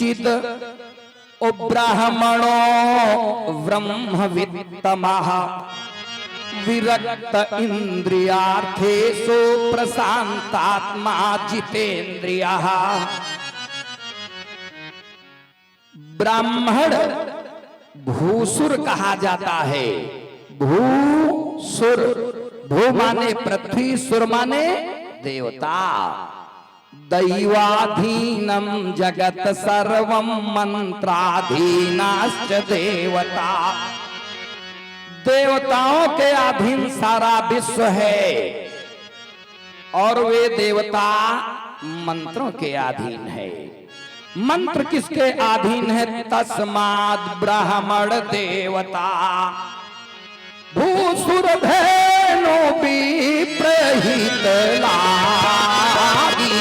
चिद ओ ब्राह्मणो ब्रह्मवित्तमः विरक्त इंद्रियार्थेषु प्रशांतात्मा जितेन्द्रियः। ब्राह्मण भूसुर कहा जाता है। भूसुर, भू माने पृथ्वी, सुर माने देवता। दैवाधीनम जगत सर्वम मंत्राधीनाश्च देवता। देवताओं के अधीन सारा विश्व है और वे देवता मंत्रों के अधीन है। मंत्र किसके अधीन है? तस्माद् ब्राह्मण देवता भूसुर धेनु विप्रहित लागी।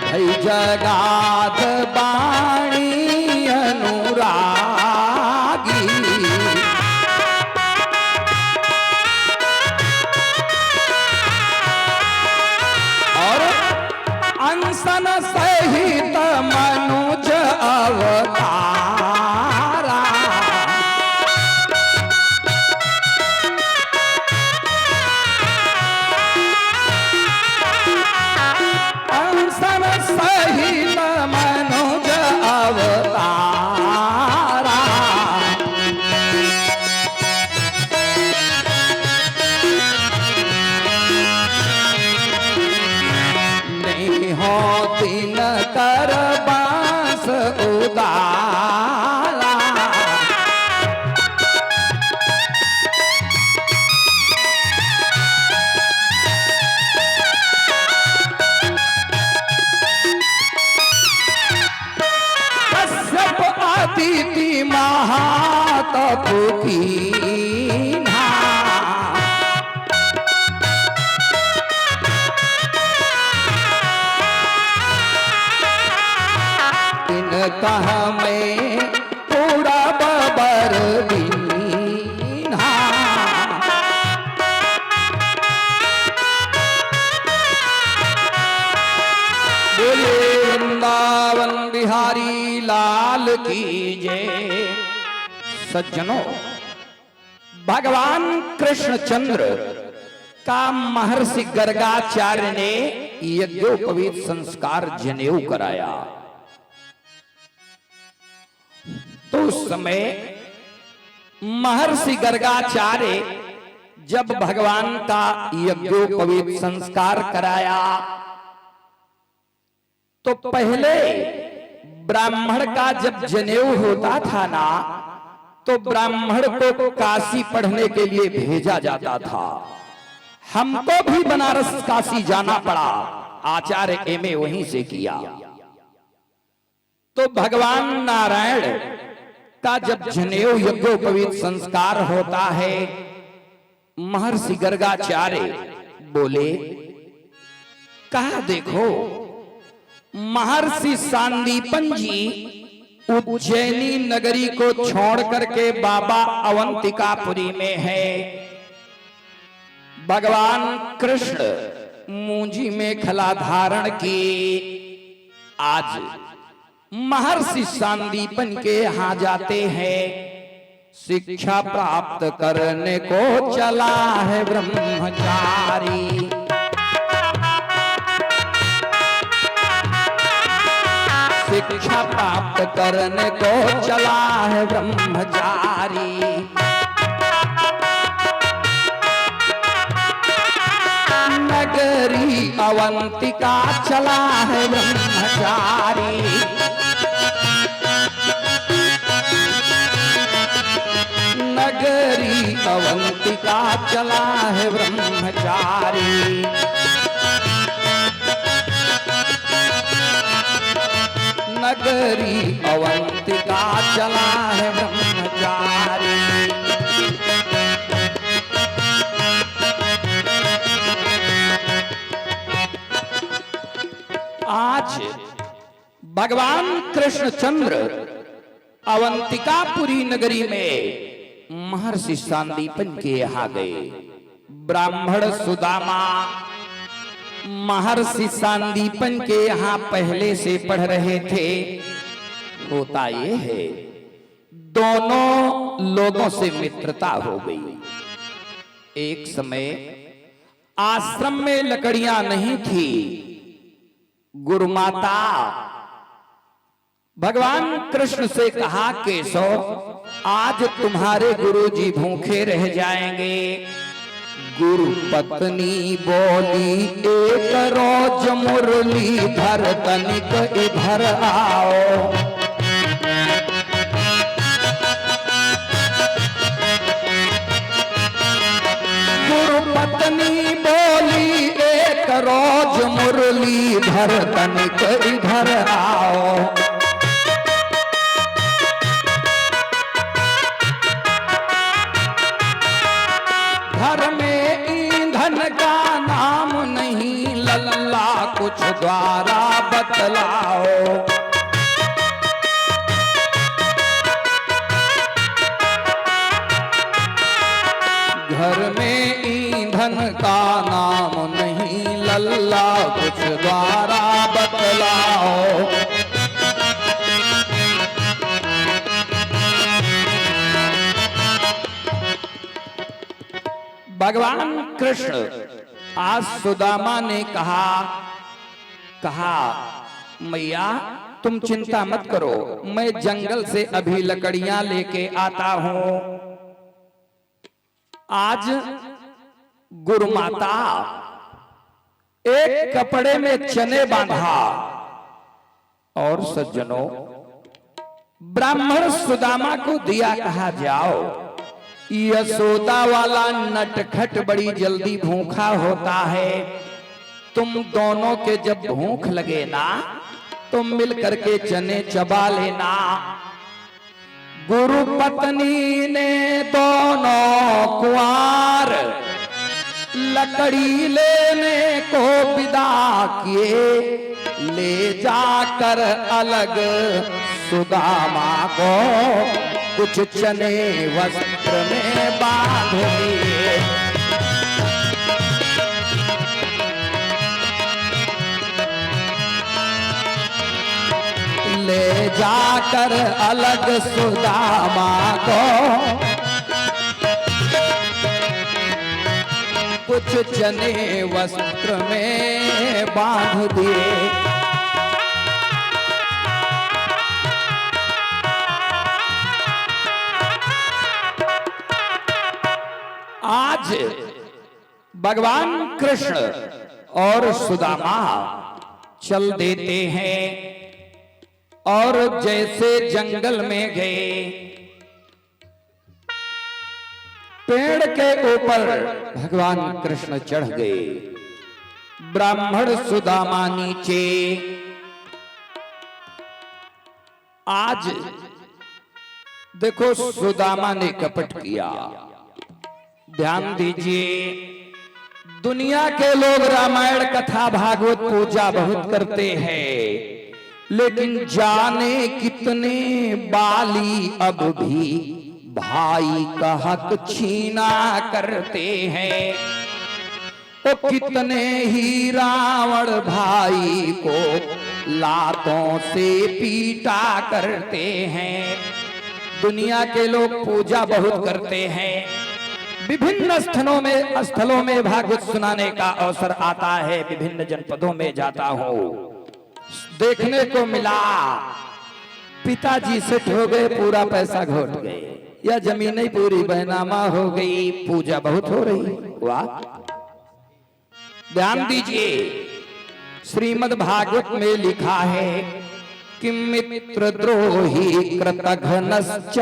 भई जगात बाणी अनुरागी। और अंसन सहित मनुज अवतारा। अंसन सहित मनुज अवतारा। नहीं हो दिन कर बांस उदारा। कश्यप अतिथि महातप कीन्हा। कह में पूरा बबर दीन्हा। बोले वृंदावन बिहारी लाल की जय। सज्जनों, भगवान कृष्णचंद्र का महर्षि गर्गाचार्य ने यज्ञोपवीत संस्कार जनेऊ कराया। तो उस समय महर्षि गर्गाचार्य जब भगवान का यज्ञोपवीत संस्कार कराया तो पहले ब्राह्मण का जब जनेऊ होता था ना, तो ब्राह्मण को काशी पढ़ने के लिए भेजा जाता था। हमको भी बनारस काशी जाना पड़ा, आचार्य एमए वहीं से किया। तो भगवान नारायण का जब जनेऊ यज्ञोपवीत संस्कार होता है, महर्षि गर्गाचार्य बोले, कहा देखो महर्षि सांदीपन जी उज्जैनी नगरी को छोड़ करके बाबा अवंतिकापुरी में है। भगवान कृष्ण मूंजी में खला धारण की आज महर्षि सांदीपन के यहाँ जाते हैं। शिक्षा प्राप्त करने को चला है ब्रह्मचारी। शिक्षा प्राप्त करने को चला है ब्रह्मचारी। नगरी अवंतिका चला है ब्रह्मचारी। नगरी अवंतिका चला है ब्रह्मचारी। नगरी अवंतिका चला है ब्रह्मचारी। आज भगवान कृष्णचंद्र अवंतिकापुरी नगरी में महर्षि सांदीपन के यहाँ गए। ब्राह्मण सुदामा महर्षि सांदीपन के यहाँ पहले से पढ़ रहे थे। होता ये है, दोनों लोगों से मित्रता हो गई। एक समय आश्रम में लकड़ियां नहीं थी। गुरुमाता भगवान कृष्ण से कहा, केशव आज तुम्हारे गुरुजी भूखे रह जाएंगे। गुरु पत्नी बोली, एक रोज मुरलीधर तनिक इधर आओ। गुरु पत्नी बोली, एक रोज मुरलीधर तनिक इधर आओ। घर में ईंधन का नाम नहीं, लल्ला कुछ द्वारा बतलाओ। घर में ईंधन का नाम नहीं, लल्ला कुछ द्वारा बतलाओ। भगवान कृष्ण आज सुदामा ने कहा मैया तुम चिंता मत करो, मैं जंगल से अभी लकड़ियां लेके आता हूं। आज गुरुमाता एक कपड़े में चने बांधा और सज्जनों ब्राह्मण सुदामा को दिया। कहा जाओ, यशोदा वाला नटखट बड़ी जल्दी भूखा होता है। तुम दोनों के जब भूख लगे ना तो मिल करके चने चबा लेना। गुरु पत्नी ने दोनों कुंवार लकड़ी लेने को विदा किए। ले जाकर अलग सुदामा को कुछ चने वस्त्र में बांध दिए। ले जाकर अलग सुदामा को कुछ चने वस्त्र में बांध दिए। आज भगवान कृष्ण और सुदामा चल देते हैं और जैसे जंगल में गए, पेड़ के ऊपर भगवान कृष्ण चढ़ गए, ब्राह्मण सुदामा नीचे। आज देखो सुदामा ने कपट किया। ध्यान दीजिए, दुनिया के लोग रामायण कथा भागवत पूजा बहुत करते हैं, लेकिन जाने कितने बाली अब भी भाई का हक छीना करते हैं। तो कितने ही रावण भाई को लातों से पीटा करते हैं। दुनिया के लोग पूजा बहुत करते हैं। विभिन्न स्थलों में भागवत सुनाने का अवसर आता है। विभिन्न जनपदों में जाता हूं, देखने को मिला पिताजी सेठ हो गए, पूरा पैसा घोट गए, या जमीनें पूरी बहनामा हो गई, पूजा बहुत हो रही। वाह, ध्यान दीजिए, श्रीमद् भागवत में लिखा है कि मित्र द्रोही कृतघ्नश्च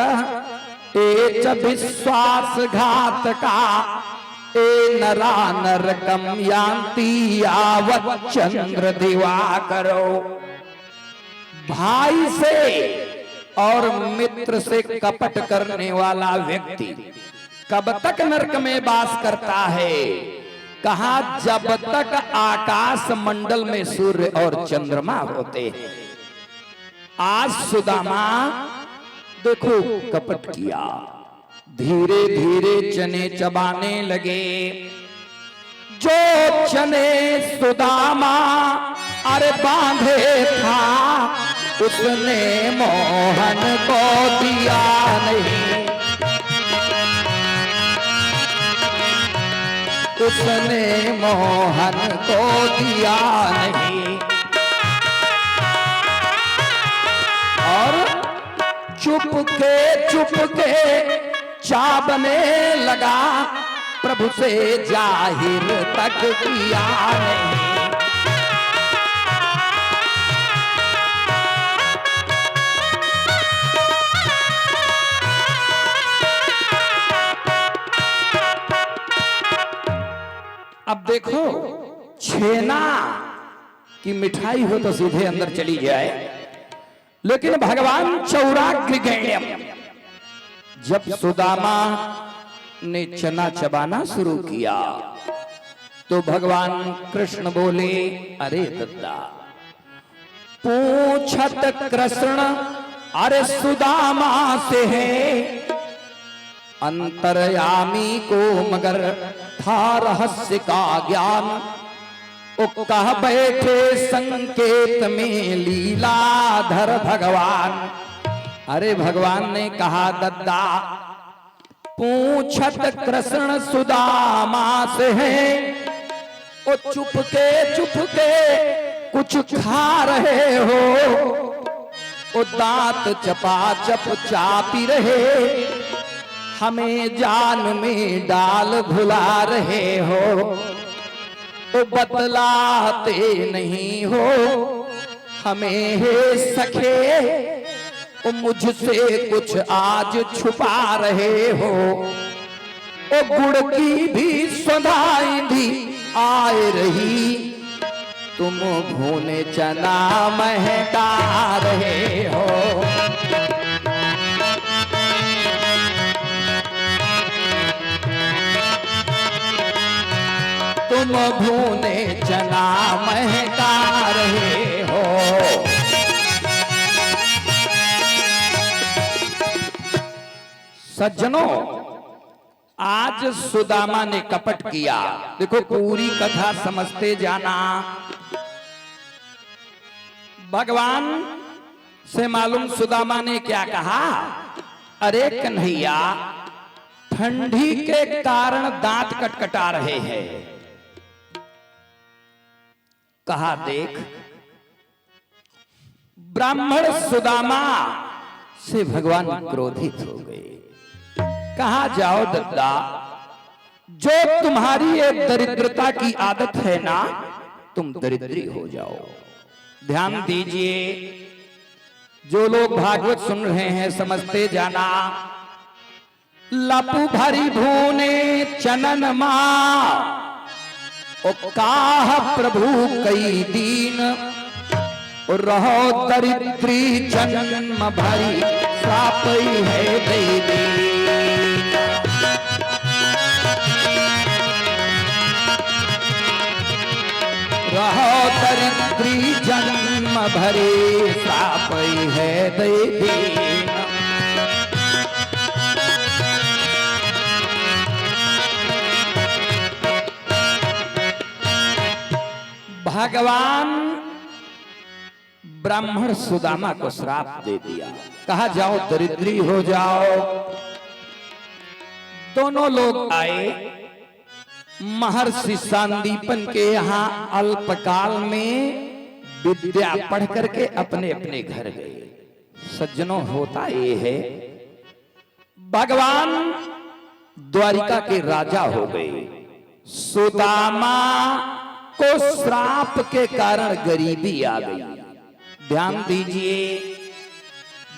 एच विश्वासघातका ए नरा नरकम यान्ति यावत् चंद्र दिवाकरो। भाई से और मित्र से कपट करने वाला व्यक्ति कब तक नरक में वास करता है? कहा, जब तक आकाश मंडल में सूर्य और चंद्रमा होते हैं। आज सुदामा देखो कपट किया, धीरे धीरे चने चबाने लगे। जो चने सुदामा अरे बांधे था, उसने मोहन को दिया नहीं, उसने मोहन को दिया नहीं। और चुपके चाबने लगा, प्रभु से जाहिर तक किया नहीं। अब देखो, छेना की मिठाई हो तो सीधे अंदर चली जाए, लेकिन भगवान चौराग्रगण्यम, जब सुदामा ने चना चबाना शुरू किया तो भगवान कृष्ण बोले, अरे दद्दा, पूछत कृष्ण अरे सुदामा से है, अंतर्यामी को मगर था रहस्य का ज्ञान, ओ कह बैठे संकेत में लीलाधर भगवान। अरे भगवान ने कहा, दद्दा, पूछत कृष्ण सुदामा से है, ओ चुपके कुछ खा रहे हो, ओ दांत चपाचप चापी रहे, हमें जान में डाल भुला रहे हो, ओ बतलाते नहीं हो हमें हे सखे, ओ मुझसे कुछ आज छुपा रहे हो, ओ गुड़ की भी सौंधाई आए रही, तुम भूने चना महका रहे हो। तुम भूने चना महका रहे हो। सज्जनों, आज सुदामा ने कपट किया। देखो, पूरी कथा समझते जाना। भगवान से मालूम सुदामा ने क्या कहा, अरे कन्हैया, ठंडी के कारण दांत कटकटा रहे हैं। कहा, देख, ब्राह्मण सुदामा से भगवान क्रोधित हो गए। कहा, जाओ दद्दा, जो तुम्हारी ये दरिद्रता की आदत है ना, तुम दरिद्री हो जाओ। ध्यान दीजिए, जो लोग भागवत सुन रहे हैं समझते जाना। लपू भरी भूने चनन मां, ओ काह प्रभु कई दीन, रहो दरिद्री जन्म भरी, सापई है देवी। रहो दरिद्री जन्म भरी, सापई है देवी। भगवान ब्राह्मण सुदामा को श्राप दे दिया। कहा, जाओ दरिद्री हो जाओ। दोनों लोग आए महर्षि सांदीपन के यहाँ, अल्पकाल में विद्या पढ़ करके अपने अपने घर गए। सज्जनों, होता ये है, भगवान द्वारिका के राजा हो गए। सुदामा को श्राप के कारण गरीबी आ गई। ध्यान दीजिए,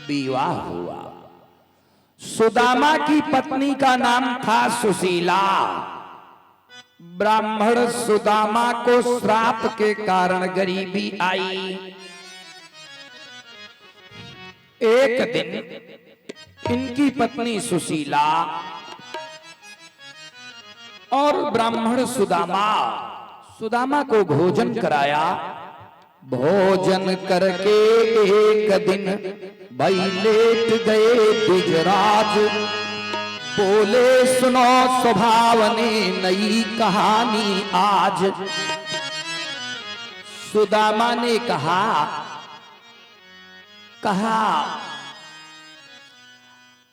विवाह हुआ। सुदामा की पत्नी का नाम था सुशीला। ब्राह्मण सुदामा को श्राप के कारण गरीबी आई। एक दिन इनकी पत्नी सुशीला और ब्राह्मण सुदामा को भोजन कराया। भोजन करके एक दिन भाई लेट गए द्विजराज, बोले सुनो सुभावने नई कहानी आज। सुदामा ने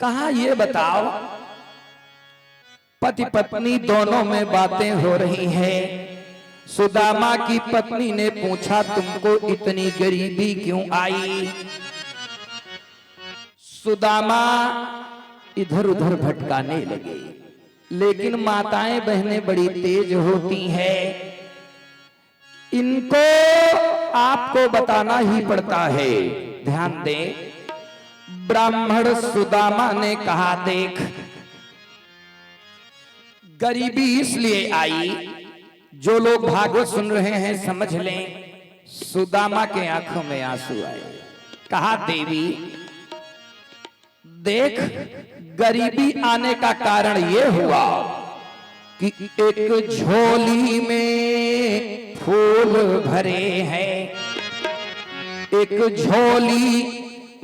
कहा ये बताओ, पति पत्नी दोनों में बातें हो रही हैं। सुदामा की पत्नी ने पूछा तुमको इतनी गरीबी क्यों आई? सुदामा इधर उधर भटकाने लगे, लेकिन माताएं बहनें बड़ी तेज होती हैं, इनको आपको बताना ही पड़ता है। ध्यान दें, ब्राह्मण सुदामा ने कहा देख, गरीबी इसलिए आई, जो लोग भागवत सुन रहे हैं समझ लें, सुदामा के आंखों में आंसू आए। कहा देवी देख, गरीबी आने का कारण यह हुआ कि एक झोली में फूल भरे हैं, एक झोली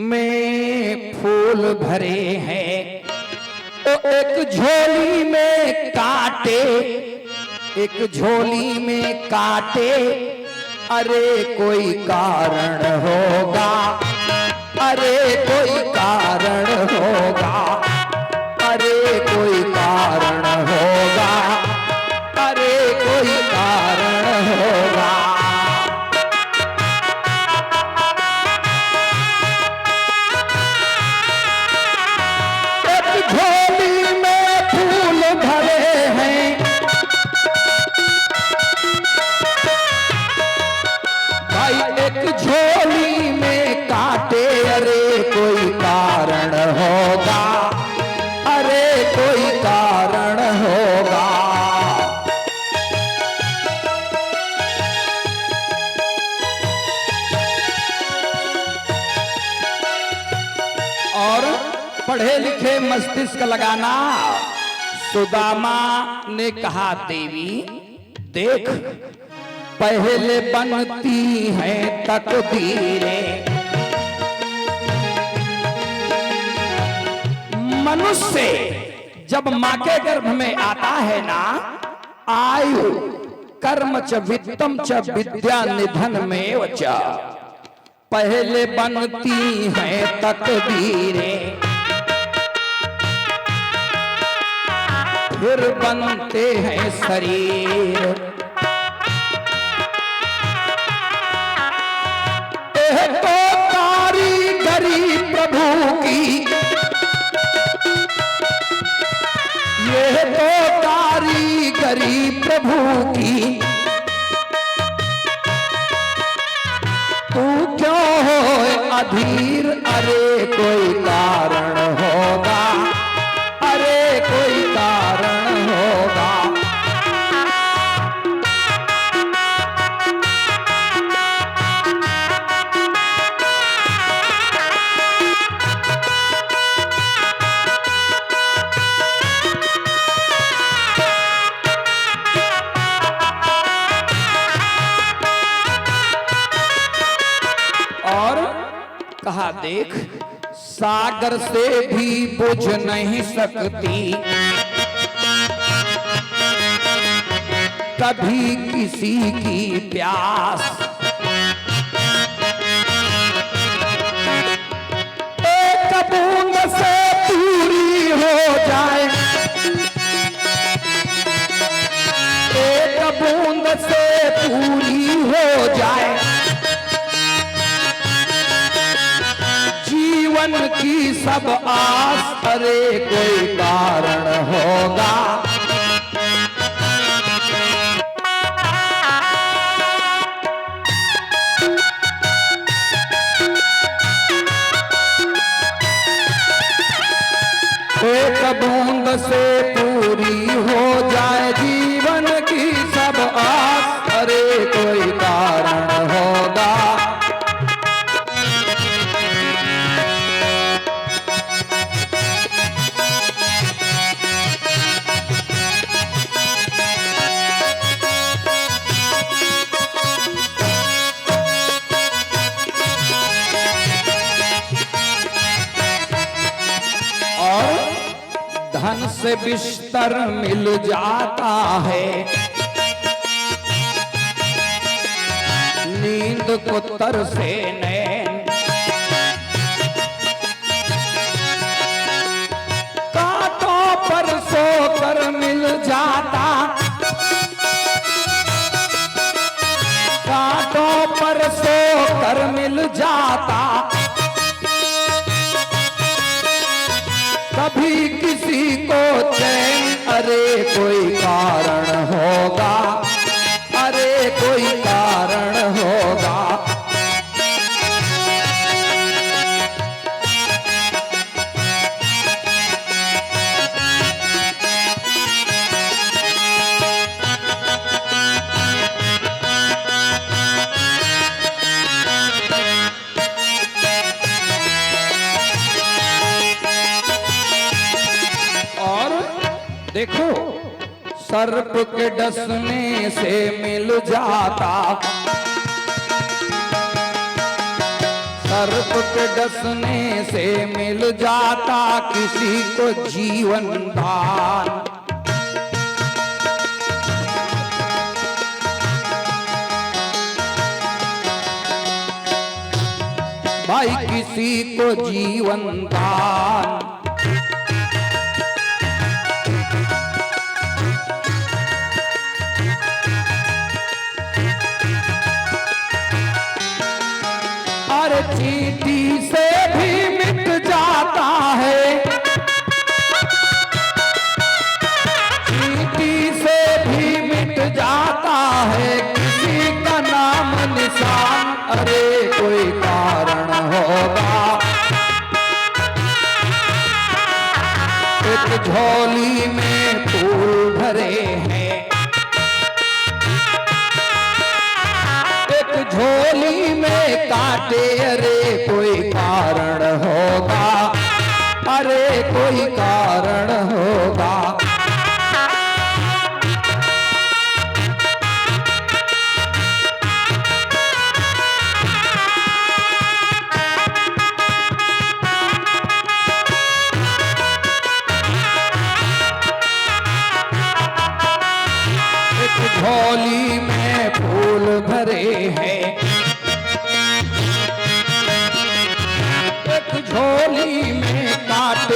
में फूल भरे हैं, तो एक झोली में कांटे, एक झोली में कांटे, अरे कोई कारण होगा, अरे कोई कारण होगा, अरे कोई कारण होगा, अरे कोई कारण होगा। एक झोली में फूल भरे हैं, भाई एक झोली में कांटे, अरे कोई कारण होगा, अरे कोई कारण होगा। और पढ़े लिखे मस्तिष्क लगाना। सुदामा ने कहा देवी देख, पहले बनती हैं तकदीरें, मनुष्य जब मां के गर्भ में आता है ना, आयु कर्म च वित्तम च विद्या निधन में च, पहले बनती हैं तकदीरें, फिर बनते हैं शरीर। यह तो कारीगरी प्रभु की, यह तो कारीगरी प्रभु की, तू क्यों हो अधीर, अरे कोई कारण होगा, अरे कोई कारण होगा। और कहा देख, सागर से भी बुझ नहीं सकती कभी किसी की प्यास, एक बूंद से पूरी हो जाए, एक बूंद से पूरी हो जाए, जीवन की सब आस, अरे कोई कारण होगा। एक बूंद से पूरी हो जाए जीवन की सब आस, अरे कोई कारण होगा। से बिस्तर मिल जाता है, नींद को तरसे नैन, कांटों पर सोकर मिल जाता, कांटों पर सोकर मिल जाता, कभी किसी को चैन, अरे कोई कारण होगा, अरे कोई कारण होगा। देखो सर्प के डसने से मिल जाता, सर्प के डसने से मिल जाता किसी को जीवन दान, भाई किसी को जीवन दान। चींटी से भी मिट जाता है, चींटी से भी मिट जाता है किसी का नाम निशान, अरे कोई कारण होगा। एक झोली में फूल भरे हैं, झोली में कांटे, अरे कोई कारण होगा, अरे कोई कारण होगा। एक झोली में फूल भरे हैं, एक झोली में कांटे,